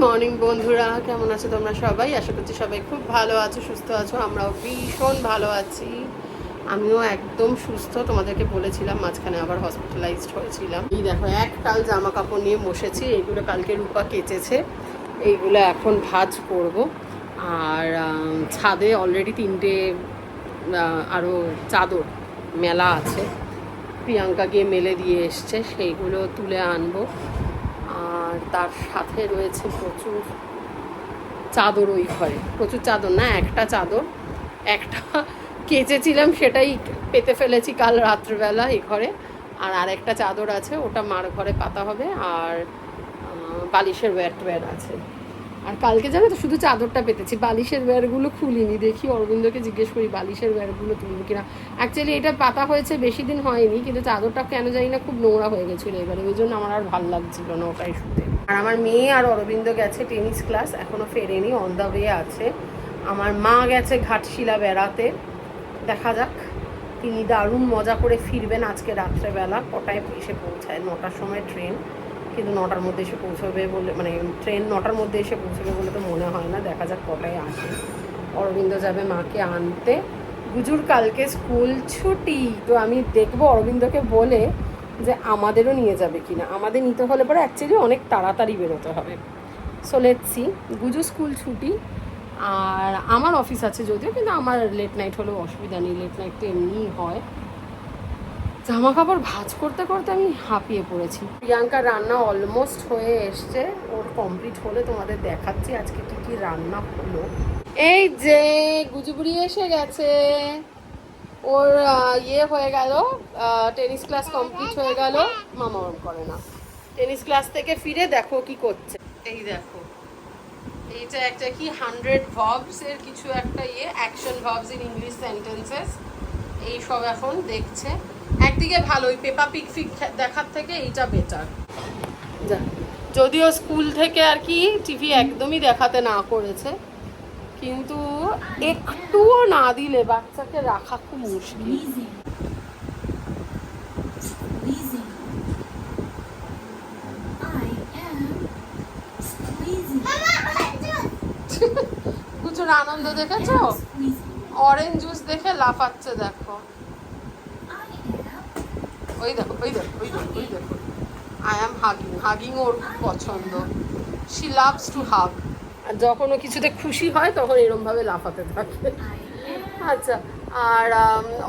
Morning বন্ধুরা, কেমন আছো তোমরা সবাই? আশা করছি সবাই খুব ভালো আছো, সুস্থ আছো। আমরাও ভীষণ ভালো আছি। আমিও একদম সুস্থ। তোমাদেরকে বলেছিলাম মাঝখানে আবার হসপিটালাইজড হয়েছিলাম। এই দেখো, একটাল জামা কাপড় নিয়ে বসেছি। এইগুলো কালকে রূপা কেচেছে, এইগুলো এখন ভাঁজ করব। আর ছাদে অলরেডি 3টে আরও চাদর মেলা আছে, প্রিয়াঙ্কা গিয়ে মেলে দিয়ে এসছে, সেইগুলো তুলে আনবো। আর তার সাথে রয়েছে প্রচুর চাদর। ওই ঘরে প্রচুর চাদর না, একটা চাদর একটা কেচেছিলাম, সেটাই পেতে ফেলেছি কাল রাত্রবেলা এই ঘরে। আর আরেকটা চাদর আছে, ওটা মার ঘরে পাতা হবে। আর বালিশের ওয়্যার আছে। আর কালকে জানো তো শুধু চাদরটা পেতেছি, বালিশের ওয়্যারগুলো খুলিনি। দেখি অরবিন্দকে জিজ্ঞেস করি বালিশের ওয়্যারগুলো তুলবো কিনা। অ্যাকচুয়ালি এটা পাতা হয়েছে বেশি দিন হয়নি, কিন্তু চাদরটা কেন জানি না খুব নোংরা হয়ে গেছিলো এবারে, ওই জন্য আমার আর ভালো লাগছিল না ওটাই শুতে। আর আমার মেয়ে আর অরবিন্দ গেছে টেনিস ক্লাস, এখনও ফেরেনি, অন দ্য ওয়ে আছে। আমার মা গেছে ঘাটশিলা বেড়াতে, দেখা যাক। তিনি দারুণ মজা করে ফিরবেন আজকে রাত্রেবেলা। কটায় এসে পৌঁছায়? 9টার সময় ট্রেন, কিন্তু 9টার মধ্যে এসে পৌঁছবে বলে, মানে ট্রেন 9টার মধ্যে এসে পৌঁছবে বলে তো মনে হয় না। দেখা যাক কটায় আসে। অরবিন্দ যাবে মাকে আনতে। গুজুর কালকে স্কুল ছুটি, তো আমি দেখবো অরবিন্দকে বলে যে আমাদেরও নিয়ে যাবে কিনা। আমাদের নিতে হলে পরে অ্যাকচুয়ালি অনেক তাড়াতাড়ি বেরোতে হবে। So let's see. Guju school ছুটি, আর আমার অফিস আছে যদিও, কিন্তু আমার লেট নাইট হলেও অসুবিধা নেই, লেট নাইট তো এমনিই হয়। জামা কাপড় ভাঁজ করতে করতে আমি হাঁপিয়ে পড়েছি। প্রিয়াঙ্কার রান্না অলমোস্ট হয়ে এসছে, ওর কমপ্লিট হলে তোমাদের দেখাচ্ছি আজকে কী কী রান্না হলো। এই যে গুজুবুড়ি এসে গেছে, ওর হয়ে গেল, টেনিস ক্লাস কমপ্লিট হয়ে গেল। মামা ওরম করে না। টেনিস ক্লাস থেকে ফিরে দেখো কি করছে। এই দেখো, এইটা একটা কি 100 ভার্বস এর কিছু একটা action verbs in English sentences, এই সব এখন দেখছে। একদিকে ভালো, ওই পেপা পিক ফিক দেখার থেকে এইটা বেটার। যদিও স্কুল থেকে আর কি টিভি একদমই দেখাতে না করেছে, কিন্তু একটুও না দিলে বাচ্চাকে রাখা খুব মুশকিল। প্রচুর আনন্দ দেখেছো? অরেঞ্জ জুস দেখে লাফাচ্ছে, দেখো। ওই দেখো, ওই দেখো, ওই দেখো, ওই দেখো। আই অ্যাম হাগিং, হাগিং ওর পছন্দ। শি লাভস টু হাগ। আর যখন ও কিছুতে খুশি হয় তখন এরমভাবে লাফাতে থাকে। আচ্ছা, আর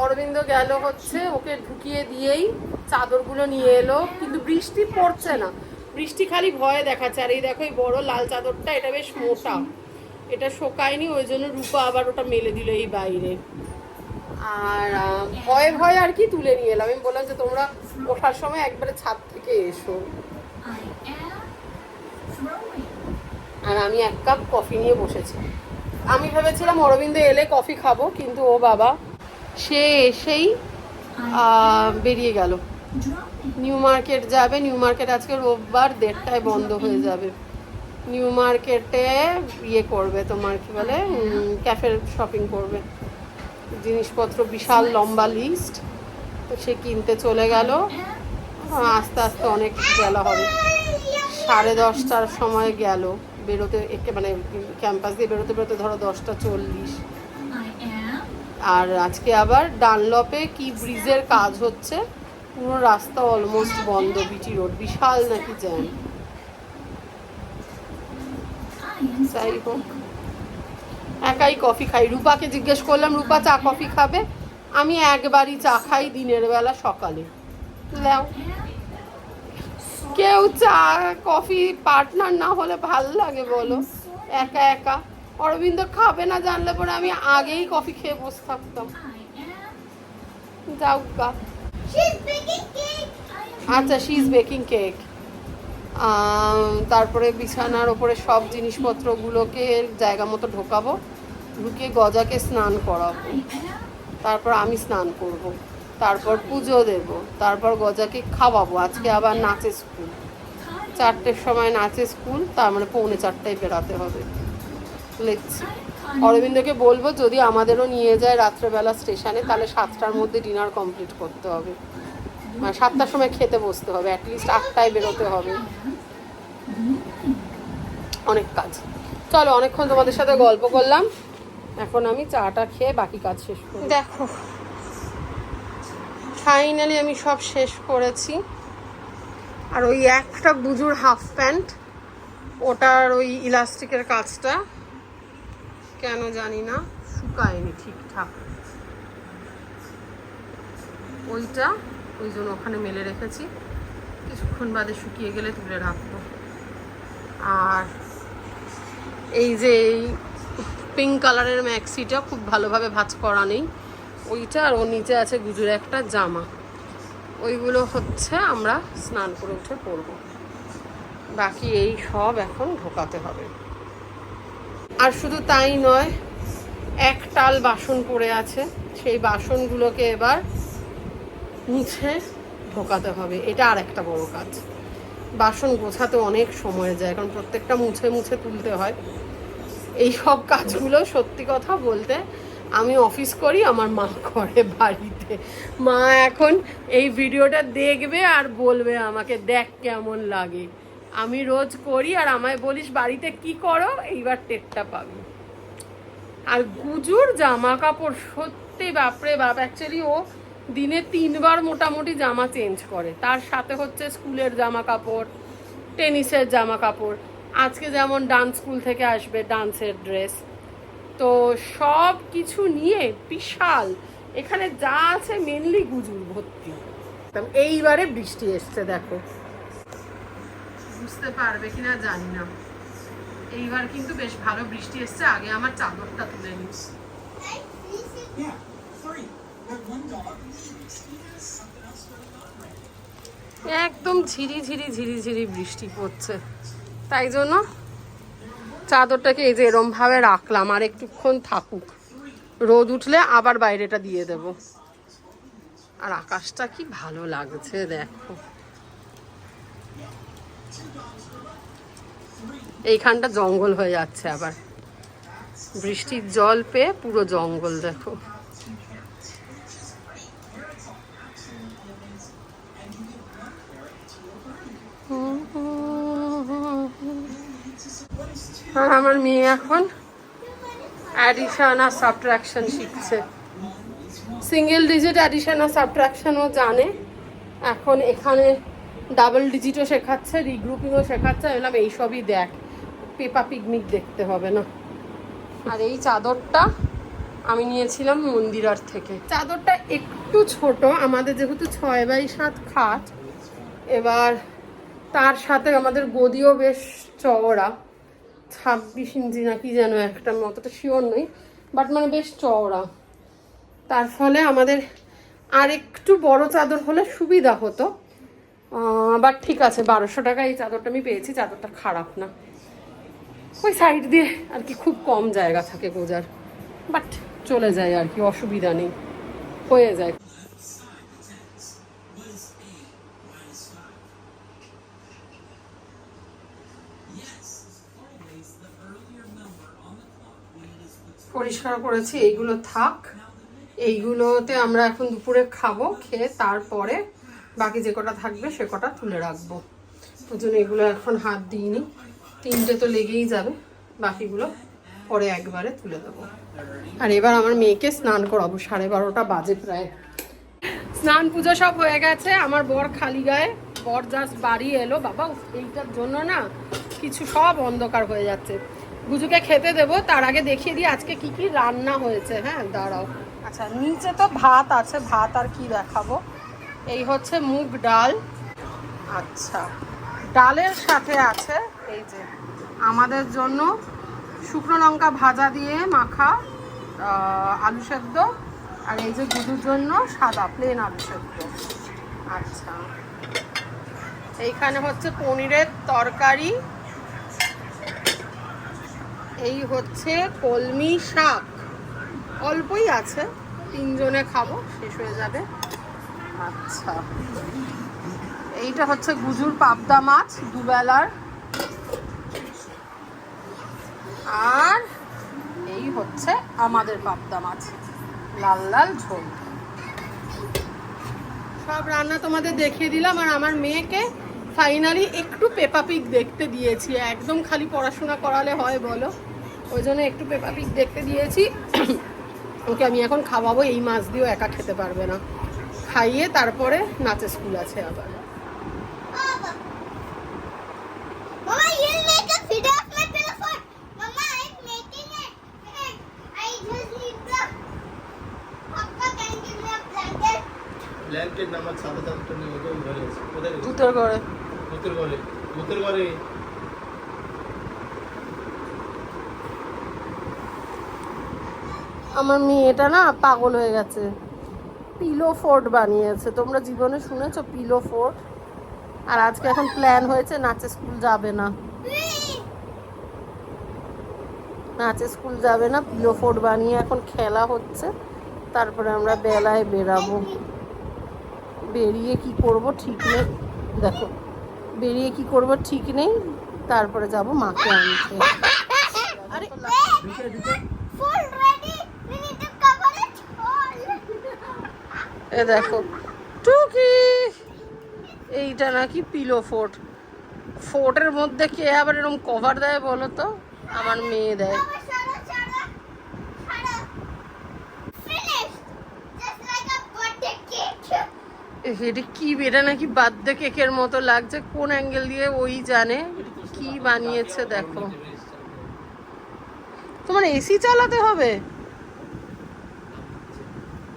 অরবিন্দ গেল হচ্ছে, ওকে ঢুকিয়ে দিয়েই চাদরগুলো নিয়ে এলো, কিন্তু বৃষ্টি পড়ছে না, বৃষ্টি খালি ভয়ে দেখাচ্ছে। আর এই দেখো, এই বড় লাল চাদরটা, এটা বেশ মোটা, এটা শোকায়নি, ওই জন্য রূপা আবার ওটা মেলে দিল এই বাইরে। আর ভয়ে ভয়ে আর কি তুলে নিয়ে এলাম। আমি বললাম যে তোমরা ওঠার সময় একবারে ছাদ থেকে এসো। আর আমি 1 কাপ কফি নিয়ে বসেছি। আমি ভেবেছিলাম অরবিন্দ এলে কফি খাবো, কিন্তু ও বাবা সে এসেই বেরিয়ে গেল, নিউ মার্কেট যাবে। নিউ মার্কেট আজকে রোববার, 1:30টায় বন্ধ হয়ে যাবে। নিউ মার্কেটে করবে, তোমার কি বলে, ক্যাফের শপিং করবে, জিনিসপত্র বিশাল লম্বা লিস্ট। তো সে কিনতে চলে গেল। আস্তে আস্তে অনেক বেলা হবে, 10:30টার সময় গেল বেরোতে, মানে ক্যাম্পাস দিয়ে বেরোতে বেরোতে ধরো 10:40। আর আজকে আবার ডানলপে কি ব্রিজের কাজ হচ্ছে, পুরো রাস্তা অলমোস্ট বন্ধ। বিটি রোড বিশাল নাকি জ্যাম। যাই হোক, একাই কফি খাই। রূপাকে জিজ্ঞেস করলাম, রূপা চা কফি খাবে? আমি একবারই চা খাই দিনের বেলা, সকালে। কেউ চা কফি পার্টনার না হলে ভাল লাগে বলো? একা একা। অরবিন্দ খাবে না জানলে পরে আমি আগেই কফি খেয়ে বসে থাকতাম। যাও গা। আচ্ছা, শি ইজ বেকিং কেক। তারপরে বিছানার ওপরে সব জিনিসপত্রগুলোকে জায়গা মতো ঢোকাবো, ঢুকিয়ে গজাকে স্নান করাবো, তারপর আমি স্নান করব, তারপর পুজো দেব, তারপর গজাকে খাওয়াবো। আজকে আবার নাচে স্কুল, 4টের সময় নাচে স্কুল, তার মানে 3:45টায় বেরাতে হবে। লিখছি অরবিন্দকে বলবো যদি আমাদেরও নিয়ে যায় রাত্রেবেলা স্টেশনে, তাহলে 7টার মধ্যে ডিনার কমপ্লিট করতে হবে, মানে 7টার সময় খেতে বসতে হবে, অ্যাটলিস্ট 8টায় বেরোতে হবে। অনেক কাজ। চলো, অনেকক্ষণ তোমাদের সাথে গল্প করলাম, এখন আমি চাটা খেয়ে বাকি কাজ শেষ করি। দেখো ফাইনালি আমি সব শেষ করেছি। আর ওই একটা গুজুর হাফ প্যান্ট, ওটার ওই ইলাস্টিকের কাজটা কেন জানি না শুকায়নি ঠিকঠাক, ওইটা ওই জন্য ওখানে মেলে রেখেছি, কিছুক্ষণ বাদে শুকিয়ে গেলে তুলে রাখবো। আর এই যে এই পিঙ্ক কালারের ম্যাক্সিটা খুব ভালোভাবে ভাঁজ করা নেই, ওইটা। আর ওর নিচে আছে গুজুর একটা জামা, ওইগুলো হচ্ছে আমরা স্নান করে উঠে পরবো। বাকি এই সব এখন ঢোকাতে হবে। আর শুধু তাই নয়, এক টাল বাসন পড়ে আছে, সেই বাসনগুলোকে এবার মুছে ঢোকাতে হবে। এটা আর একটা বড় কাজ। বাসন গোছাতে অনেক সময় যায়, কারণ প্রত্যেকটা মুছে মুছে তুলতে হয়। এই সব কাজগুলো সত্যি কথা বলতে আমি অফিস করি, আমার মা করে বাড়িতে। মা এখন এই ভিডিওটা দেখবে আর বলবে আমাকে, দেখ কেমন লাগে। আমি রোজ করি আর আমায় বলিস বাড়িতে কি করো, এইবার টেরটা পাবি। আর গুজুর জামা কাপড় সত্যি বাপরে বাপ, অ্যাকচুয়ালি ও দিনে 3 বার মোটামুটি জামা চেঞ্জ করে। তার সাথে হচ্ছে স্কুলের জামা কাপড়, টেনিসের জামা কাপড়, আজকে যেমন ডান্স স্কুল থেকে আসবে ডান্সের ড্রেস, তো সব কিছু নিয়ে বিশাল এখানে যা আছে মেনলি গুজুর ভর্তি। এইবারে বৃষ্টি এসছে, দেখো বুঝতে পারবে কিনা জানি না, এইবার কিন্তু বেশ ভালো বৃষ্টি এসছে। আগে আমার চাদরটা তুলে নিস। একদম ঝিরি ঝিরি ঝিরি ঝিরি বৃষ্টি পড়ছে, তাই জন্য চাদরটাকে এই যে এরম ভাবে রাখলাম, আর একটুক্ষণ থাকুক, রোদ উঠলে আবার বাইরেটা দিয়ে দেব। আর আকাশটা কি ভালো লাগছে দেখো, এইখানটা জঙ্গল হয়ে যাচ্ছে আবার, বৃষ্টির জল পেয়ে পুরো জঙ্গল দেখো। আর আমার মেয়ে এখন অ্যাডিশন আর সাবট্রাকশন শিখছে। সিঙ্গেল ডিজিট অ্যাডিশন আর সাবট্রাকশনও জানে, এখন এখানে ডাবল ডিজিটও শেখাচ্ছে, রিগ্রুপিংও শেখাচ্ছে। বললাম এইসবই দেখ, পেপা পিকনিক দেখতে হবে না। আর এই চাদরটা আমি নিয়েছিলাম মন্দিরার থেকে। চাদরটা একটু ছোট, আমাদের যেহেতু 6x7 খাট, এবার তার সাথে আমাদের গদিও বেশ চওড়া, 26 ইঞ্চি নাকি যেন একটা, মতটা শিওর নই, বাট মানে বেশ চওড়া। তার ফলে আমাদের আর একটু বড় চাদর হলে সুবিধা হতো, বাট ঠিক আছে, 1200 টাকা এই চাদরটা আমি পেয়েছি, চাদরটা খারাপ না। ওই সাইড দিয়ে আর কি খুব কম জায়গা থাকে গোজার, বাট চলে যায় আর কি, অসুবিধা নেই, হয়ে যায়। পরিষ্কার করেছি, এইগুলো থাক, এইগুলোতে আমরা এখন দুপুরে খাবো, খেয়ে তারপরে বাকি যে কটা থাকবে সে কটা তুলে রাখবো। ওই জন্য এগুলো এখন হাত দিইনি, 3টে তো লেগেই যাবে, বাকিগুলো পরে একবারে তুলে দেবো। আর এবার আমার মেয়েকে স্নান করাবো, 12:30 বাজে প্রায়। স্নান পুজো সব হয়ে গেছে, আমার বর খালি গায়ে, বর জাস্ট বাড়ি এলো। বাবা এইটার জন্য না কিছু সব অন্ধকার হয়ে যাচ্ছে। গুজুকে খেতে দেবো, তার আগে দেখিয়ে দিই আজকে কি কি রান্না হয়েছে। হ্যাঁ দাঁড়াও, আচ্ছা নিচে তো ভাত আছে, ভাত আর কি দেখাবো। এই হচ্ছে মুগ ডাল, আচ্ছা ডালের সাথে আছে এই যে আমাদের জন্য শুকনো লঙ্কা ভাজা দিয়ে মাখা আলু সেদ্ধ, আর এই যে গুজুর জন্য সাদা প্লেন আলু সেদ্ধ। আচ্ছা এইখানে হচ্ছে পনিরের তরকারি, এই হচ্ছে কলমি শাক, অল্পই আছে, 3 জনে খাবো, শেষ হয়ে যাবে। আচ্ছা এইটা হচ্ছে গুজুর পাবদা মাছ দুবেলার, আর এই হচ্ছে আমাদের পাবদা মাছ, লাল লাল ঝোল। সব রান্না তোমাদের দেখিয়ে দিলাম। আর আমার মেয়েকে ফাইনালি একটু পেপা পিগ দেখতে দিয়েছি, একদম খালি পড়াশোনা করালে হয় বলো, ওই জন্য একটু পেপা পিগ দেখতে দিয়েছি। ওকে আমি এখন খাওয়াবো, এই মাছ দিয়েও একা খেতে পারবে না, খাইয়ে তারপরে নাচের স্কুল আছে আবার। ব্ল্যাঙ্কেট নাম্বার 7 নিয়ে ওই ঘরে আছে, কোথায় গেছে? ভূতের ঘরে। ভূতের ঘরে। আমার মেয়েটা না পাগল হয়ে গেছে, পিলো ফোর্ট বানিয়েছে। তোমরা জীবনে শুনেছো পিলো ফোর্ট? আর আজকে এখন প্ল্যান হয়েছে নাচের স্কুল যাবে না, নাচের স্কুল যাবে না, পিলো ফোর্ট বানিয়ে এখন খেলা হচ্ছে, তারপরে আমরা বেলায় বেরাবো। বেরিয়ে কি করব ঠিক নেই, দেখো বেরিয়ে কি করব ঠিক নেই, তারপরে যাব মাকে আনতে। আরে এ দেখো টুকি, এইটা নাকি পিলো ফোর্ট। ফোর্টের মধ্যে কে আবার এরকম কভার দেয় বলো তো? আমার মেয়ে দেয়। এটা কি, এটা নাকি বার্থডে কেকের মতো লাগছে, কোন অ্যাঙ্গেল দিয়ে ওই জানে কি বানিয়েছে। দেখো তোমার এসি চালাতে হবে,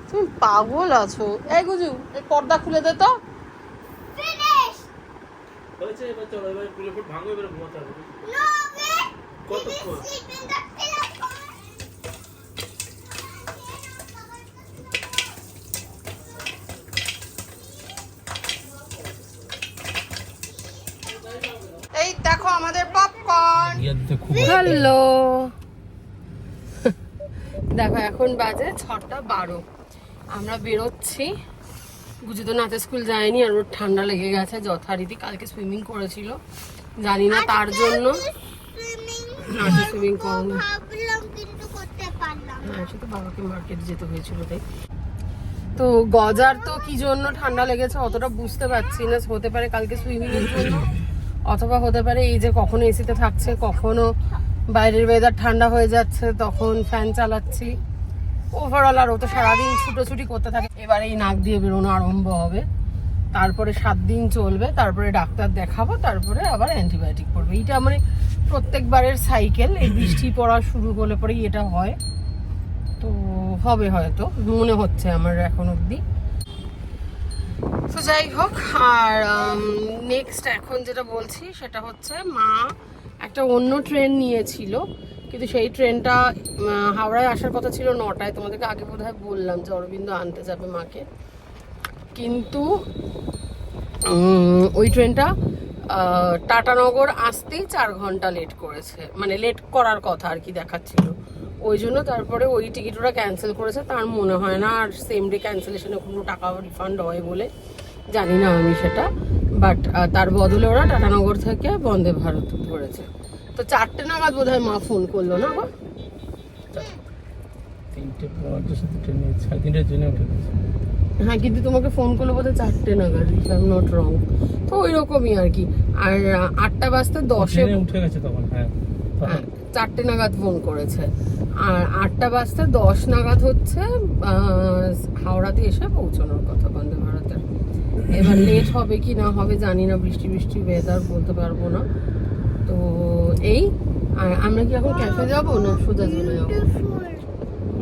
তুমি পাগল আছো। এই গুজু, এই পর্দা খুলে দে তো। হয়েছে, এবার চলো, এবার পুরো ফুট ভাঙো, এবার ঘুমাতে হবে। কতক্ষণ? এই দেখো আমাদের পপকর্ন। হ্যালো, দেখো এখন বাজে 6:12, আমরা বেরোচ্ছি। গুজু তো নাচের স্কুল যায়নি, আর ওর ঠান্ডা লেগে গেছে যথারীতি, কালকে সুইমিং করেছিল, জানি না তার জন্য। আজকে সুইমিং করনি, শুধু বাবাকে মার্কেট যেতে হয়েছিল তাই। তো গজার তো কি জন্য ঠান্ডা লেগেছে অতটা বুঝতে পারছি না, হতে পারে কালকে সুইমিং এর জন্য, অথবা হতে পারে এই যে কখনো এসিতে থাকছে, কখনো বাইরের ওয়েদার ঠান্ডা হয়ে যাচ্ছে তখন ফ্যান চালাচ্ছি। ওভারঅল আর ও তো সারাদিন ছুটোছুটি করতে থাকে। এবার এই নাক দিয়ে বেরোনো আরম্ভ হবে, তারপরে 7 দিন চলবে, তারপরে ডাক্তার দেখাবো, তারপরে আবার অ্যান্টিবায়োটিক পড়বে। এইটা মানে প্রত্যেকবারের সাইকেল, এই বৃষ্টি পড়া শুরু হলে পরেই এটা হয়। তো হবে হয়তো, মনে হচ্ছে আমার এখন অবধি। তো যাই হোক, আর নেক্সট এখন যেটা বলছি সেটা হচ্ছে, মা একটা অন্য ট্রেন নিয়েছিল, কিন্তু সেই ট্রেনটা হাওড়ায় আসার কথা ছিল 9টায়। তোমাদেরকে আগে বোধহয় বললাম যে অরবিন্দ আনতে যাবে মাকে, কিন্তু ওই ট্রেনটা টাটানগর আসতেই 4 ঘন্টা লেট করেছে, মানে লেট করার কথা আর কি দেখাচ্ছিল। ওই জন্য তারপরে ওই টিকিট ওরা ক্যান্সেল করেছে। তার মনে হয় না আর সেম ডে ক্যান্সেলেশনে কোনো টাকা রিফান্ড হয় বলে, জানি না আমি সেটা, বাট তার বদলে ওরা টাটানগর থেকে বন্দে ভারত ধরেছে। তো 4টে নাগাদ বোধহয় মা ফোন করলো না গো, 3:15 ট্রেনে উঠে গেছে। হ্যাঁ, কিন্তু তোমাকে ফোন করলো বোধহয় 4টে নাগাদ, if I am not wrong. তো ওই রকমই আর কি। আর 8:10 উঠে গেছে তখন। হ্যাঁ, 4টে নাগাদ ফোন করেছে, আর 8:10 নাগাদ হচ্ছে হাওড়াতে এসে পৌঁছানোর কথা বন্দে ভারতের। এবার লেট হবে কি না হবে জানি না, বৃষ্টি ওয়েদার বলতে পারবো না। তো এই, আর আমরা কি এখন ক্যাফে যাবো না সোজা চলে যাবো?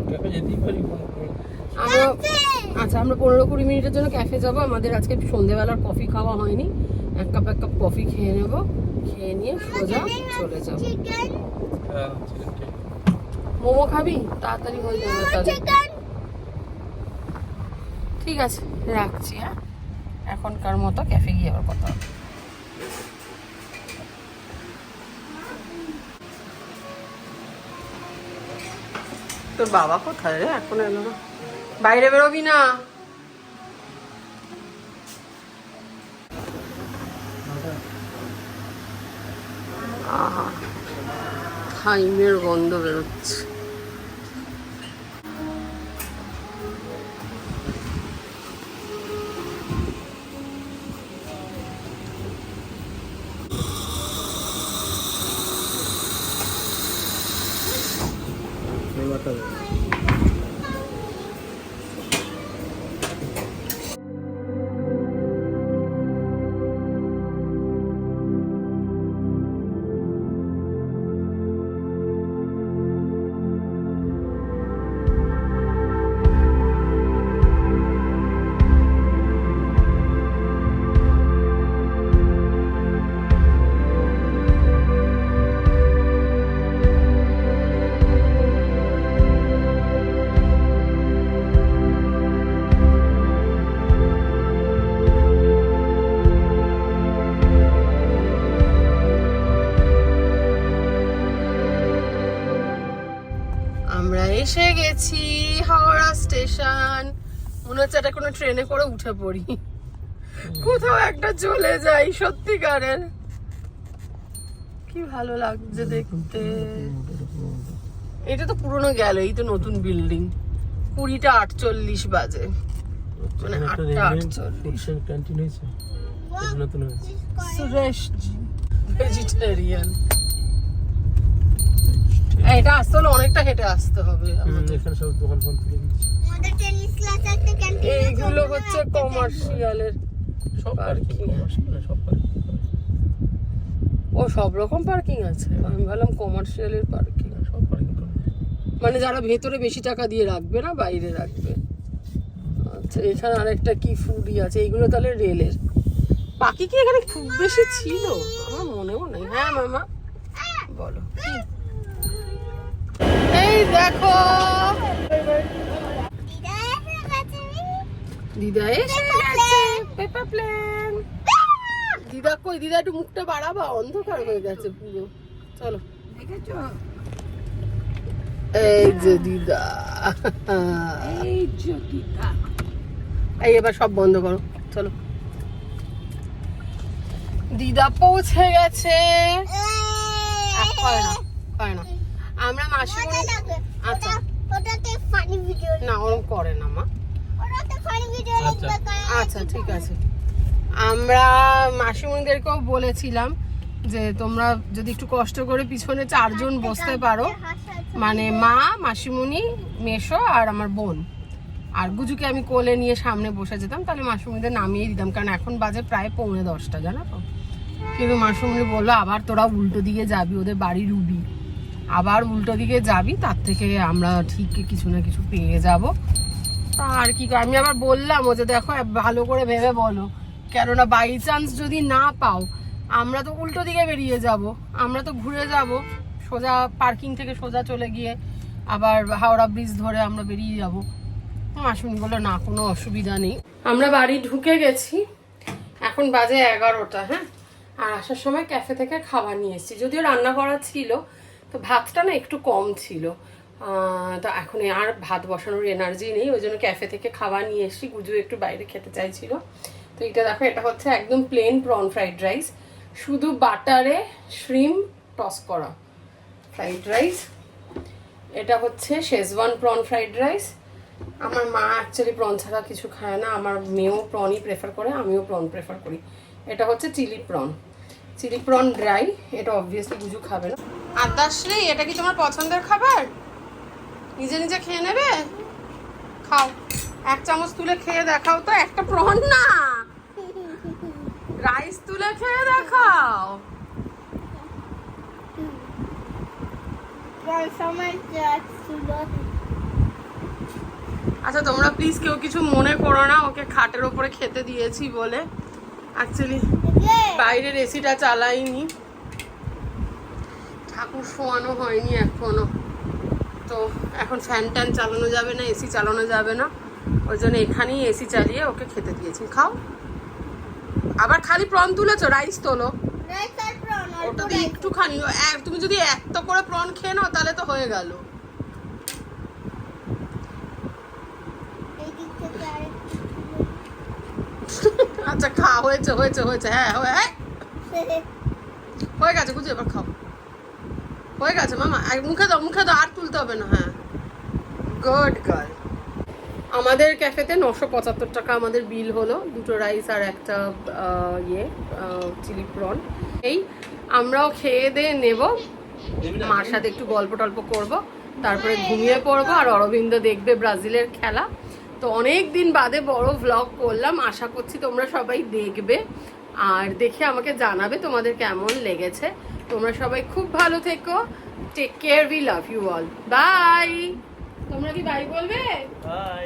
ক্যাফে যেতেই পারি। আমরা, আচ্ছা আমরা 15-20 মিনিটের জন্য ক্যাফে যাবো। আমাদের আজকে সন্ধ্যেবেলার কফি খাওয়া হয়নি, এক কাপ কফি খেয়ে নেবো, খেয়ে নিয়ে সোজা চলে যাবো। মোমো খাবি? তাড়াতাড়ি হয়ে যাবে তাহলে। ঠিক আছে, রাখছি। হ্যাঁ, এখনকার মতো ক্যাফে গিয়ে আবার কথা হবে। তোর বাবা কোথায় রে? এখন এলো না, বাইরে বেরোবি না। আহা, থাইমের গন্ধ বেরোচ্ছে। ফ্লেভারটা আমরা এসে গেছি হাওড়া স্টেশন। মনে হচ্ছে এটা কোনো ট্রেনে করে উঠে পড়ি, কোথাও একটা চলে যাই। সত্যিকারের কি ভালো লাগছে দেখতে। এটা তো পুরনো গেল, এই তো নতুন বিল্ডিং। 20:48 বাজে, মানে 8:48। ক্যান্টিন হয়েছে, নতুন হয়েছে। সুরেশ ভেজিটেরিয়ান। এটা আসতে হলে অনেকটা হেঁটে আসতে হবে। এখানে সব দোকান ফোন তুলে দিচ্ছে। এইগুলো হচ্ছে কমার্শিয়ালের সব পার্কিং, কমার্শিয়াল সব পার্কিং। ও সব রকম পার্কিং আছে? আমি ভাবলাম কমার্শিয়ালের পার্কিং। সব পার্কিং করে, মানে যারা ভেতরে বেশি টাকা দিয়ে রাখবে না, বাইরে রাখবে। আচ্ছা, এখানে আরেকটা কি ফুডই আছে। এইগুলো তাহলে রেলের। বাকি কি এখানে খুব বেশি ছিল? আমার মনেও নেই। হ্যাঁ মামা বলো। এই দেখো দিদা এসে গেছে। Paper plane. দিদা কই? দিদা একটু মুখটা বাড়াবা, অন্ধকার হয়ে গেছে পুরো। চলো, দেখেছো? এই যে দিদা, এই যে দিদা। এই এবার সব বন্ধ করো, চলো। দিদা পৌঁছে গেছে। হয় না, হয় না। আমরা মাসিমণি, আচ্ছা না ওরকম করে না মা। আচ্ছা ঠিক আছে। আমরা মাসিমণিদেরকেও বলেছিলাম যে তোমরা যদি একটু কষ্ট করে পিছনে 4 জন বসতে পারো, মানে মা, মাসিমণি, মেশো আর আমার বোন, আর গুজুকে আমি কোলে নিয়ে সামনে বসে যেতাম, তাহলে মাসিমণিদের নামিয়ে দিতাম। কারণ এখন বাজে প্রায় 9:45, জানো তো। কিন্তু মাসিমণি বললো আবার তোরা উল্টো দিকে যাবি, ওদের বাড়ি রুবি, আবার উল্টো দিকে যাবি, তার থেকে আমরা ঠিক কিছু না কিছু পেয়ে যাব। আর কি, আমি আবার বললাম ও যে দেখো ভালো করে ভেবে বলো, কেননা বাই চান্স যদি না পাও, আমরা তো উল্টো দিকে বেরিয়ে যাব, আমরা তো ঘুরে যাব সোজা, পার্কিং থেকে সোজা চলে গিয়ে আবার হাওড়া ব্রিজ ধরে আমরা বেরিয়ে যাব। মাসুনি বললো না, কোনো অসুবিধা নেই। আমরা বাড়ি ঢুকে গেছি, এখন বাজে 11টা। হ্যাঁ, আর আসার সময় ক্যাফে থেকে খাবার নিয়ে এসেছি। যদিও রান্না করা ছিল, তো ভাতটা না একটু কম ছিল, তো এখন আর ভাত বসানোর এনার্জি নেই, ওই জন্য ক্যাফে থেকে খাবার নিয়ে এসেছি। গুজু একটু বাইরে খেতে চাইছিল। তো এটা দেখো, এটা হচ্ছে একদম প্লেন প্রন ফ্রাইড রাইস, শুধু বাটারে শ্রিম টস করা ফ্রাইড রাইস। এটা হচ্ছে শেজওয়ান প্রন ফ্রাইড রাইস। আমার মা অ্যাকচুয়ালি প্রন ছাড়া কিছু খায় না, আমার মেয়েও প্রনই প্রেফার করে, আমিও প্রন প্রেফার করি। এটা হচ্ছে চিলি প্রন ড্রাই, এটা অবভিয়াসলি গুজু খাবে না। আদাশ্রী, এটা কি তোমার পছন্দের খাবার? নিজে নিজে খেয়ে নেবে? খাও, 1 চামচ তুলে খেয়ে দেখাও তো। একটা প্রন না, রাইস তুলে খেয়ে দেখাও। আচ্ছা তোমরা প্লিজ কেউ কিছু মনে করো না, ওকে খাটের ওপরে খেতে দিয়েছি বলে। অ্যাকচুয়ালি বাইরের এসিটা চালাইনি, ঠাকুর শোয়ানো হয়নি এখনো, তো এখন ফ্যান ট্যান চালানো যাবে না, এসি চালানো যাবে না, ওই জন্য এখানেই এসি চালিয়ে ওকে খেতে দিয়েছি। খাও। আবার খালি প্রন তুলেছো, রাইস তোলো। ওটা দিয়ে একটুখানি, তুমি যদি একটা করে প্রন খেয়ে নাও তাহলে তো হয়ে গেল। আচ্ছা খা, হয়েছে হয়েছে হয়েছে, হ্যাঁ হয়ে গেছে বুঝি, এবার খাও। হয়ে গেছে মামা, মুখে দাও, মুখে দাও, আর তুলতে হবে না। হ্যাঁ, গুড গার্ল। আমাদের ক্যাফেতে 975 টাকা আমাদের বিল হলো, 2টো রাইস আর একটা চিলি প্রন। এই আমরাও খেয়ে দিয়ে নেব, মার সাথে একটু গল্প টল্প করবো, তারপরে ঘুমিয়ে পড়বো। আর অরবিন্দ দেখবে ব্রাজিলের খেলা। তো অনেক দিন বাদে বড় ভ্লগ করলাম, আশা করছি তোমরা সবাই দেখবে আর দেখে আমাকে জানাবে তোমাদের কেমন লেগেছে। তোমরা সবাই খুব ভালো থেকো, take care, we love you all, bye. তোমরা কি বাই বলবে? বাই।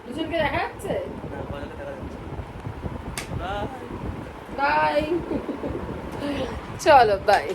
দুজনকে দেখা যাচ্ছে, না, বাজারে দেখা যাচ্ছে। বাই। বাই। চলো বাই।